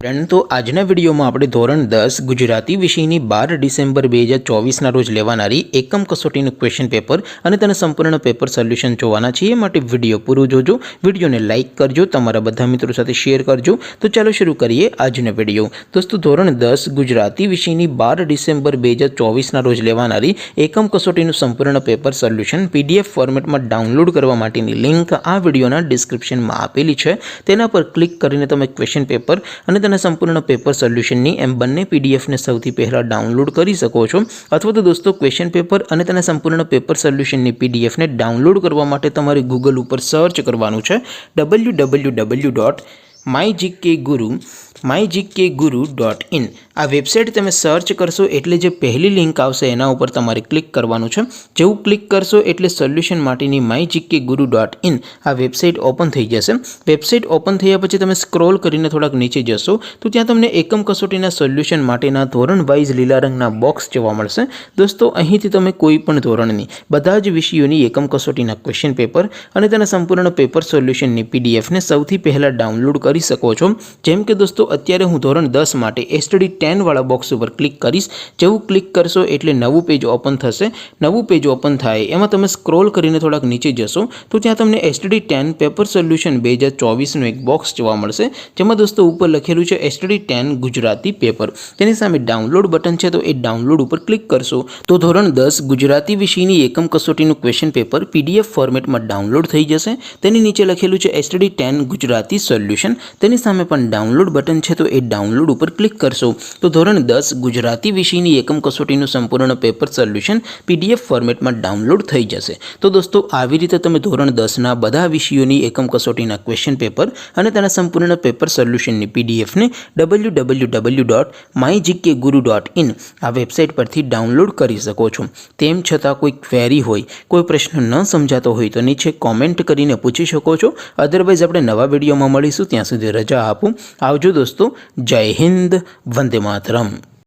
तो આજના વિડીયોમાં આપણે ધોરણ 10 ગુજરાતી વિષયની 12 ડિસેમ્બર 2024ના રોજ લેવાનારી એકમ કસોટીનું ક્વેશ્ચન પેપર અને તેના સંપૂર્ણ પેપર સોલ્યુશન જોવાના છીએ। માટે વિડીયો પૂરો જોજો, વિડીયોને લાઇક કરજો, તમારા બધા મિત્રો સાથે શેર કરજો। તો ચાલો શરૂ કરીએ આજનો વિડીયો। દોસ્તો ધોરણ 10 ગુજરાતી વિષયની 12 ડિસેમ્બર 2024ના રોજ લેવાનારી એકમ કસોટીનું સંપૂર્ણ પેપર સોલ્યુશન PDF ફોર્મેટમાં ડાઉનલોડ કરવા માટેની લિંક આ વિડીયોના ડિસ્ક્રિપ્શનમાં આપેલી છે। તેના પર ક્લિક કરીને તમે ક્વેશ્ચન પેપર અને संपूर्ण पेपर सोल्यूशन एम बने पीडीएफ ने सौथी पहला डाउनलॉड कर सको छो। अथवा तो दोस्तों क्वेश्चन पेपर और संपूर्ण पेपर सोल्यूशन ने पीडीएफ ने डाउनलॉड करवा माटे तमारे गूगल पर सर्च करवानुं छे www.mygkguru.in। आ वेबसाइट तमे सर्च करशो एटले जे पहली लिंक आवशे एना उपर तमारे क्लिक करवानुं छे। जेवुं क्लिक करशो एटले सोल्यूशन माटेनी mygkguru.in आ वेबसाइट ओपन थई जशे। वेबसाइट ओपन थया पछी तमे स्क्रॉल करीने थोड़ाक नीचे जशो तो त्यां तमने एकम कसोटीना सोल्यूशन माटेना धोरण वाइज लीला रंगना बॉक्स जोवा मळशे। दोस्तों અહીંથી તમે કોઈ પણ ધોરણની બધા જ વિષયોની એકમ કસોટીના ક્વેશ્ચન પેપર અને તેના સંપૂર્ણ પેપર સોલ્યુશનની PDF ને સૌથી પહેલા ડાઉનલોડ કરી શકો છો। જેમ કે દોસ્તો અત્યારે હું ધોરણ 10 માટે STD10 વાળા બોક્સ ઉપર ક્લિક કરીશ। જેવું ક્લિક કરશો એટલે નવું પેજ ઓપન થશે। નવું પેજ ઓપન થાય એમાં તમે સ્ક્રોલ કરીને થોડાક નીચે જશો તો ત્યાં તમને STD10 પેપર સોલ્યુશન 2024 નું એક બોક્સ જોવા મળશે, જેમાં દોસ્તો ઉપર લખેલું છે STD10 ગુજરાતી પેપર। તેની સામે ડાઉનલોડ બટન છે તો એ ડાઉનલોડ ઉપર ક્લિક કરશો તો ધોરણ 10 ગુજરાતી વિષયની એકમ કસોટીનું ક્વેશ્ચન પેપર PDF ફોર્મેટમાં ડાઉનલોડ થઈ જશે। તેની નીચે લખેલું છે STD10 ગુજરાતી સોલ્યુશન, તેની સામે પણ डाउनलॉड बटन है तो ये डाउनलॉड पर क्लिक करशो तो धोरण 10 गुजराती विषयनी एकम कसोटीનું संपूर्ण पेपर सोल्यूशन PDF फॉर्मेट में डाउनलॉड थई जशे। तो दोस्तों આવી રીતે તમે ધોરણ 10 ના બધા વિષયોની એકમ કસોટીના ક્વેશ્ચન પેપર અને તેના સંપૂર્ણ પેપર સોલ્યુશનની PDF ને www.mygkguru.in આ વેબસાઇટ પરથી ડાઉનલોડ કરી શકો છો। તેમ છતાં કોઈ ક્વેરી હોય, કોઈ પ્રશ્ન ન સમજાતો હોય તો નીચે કોમેન્ટ કરીને પૂછી શકો છો। અધરવાઇઝ આપણે નવા વિડીયોમાં મળીશું, ત્યાં સુધી રજા આપો। આવજો दोस्तों, जय हिंद, वंदे मातरम।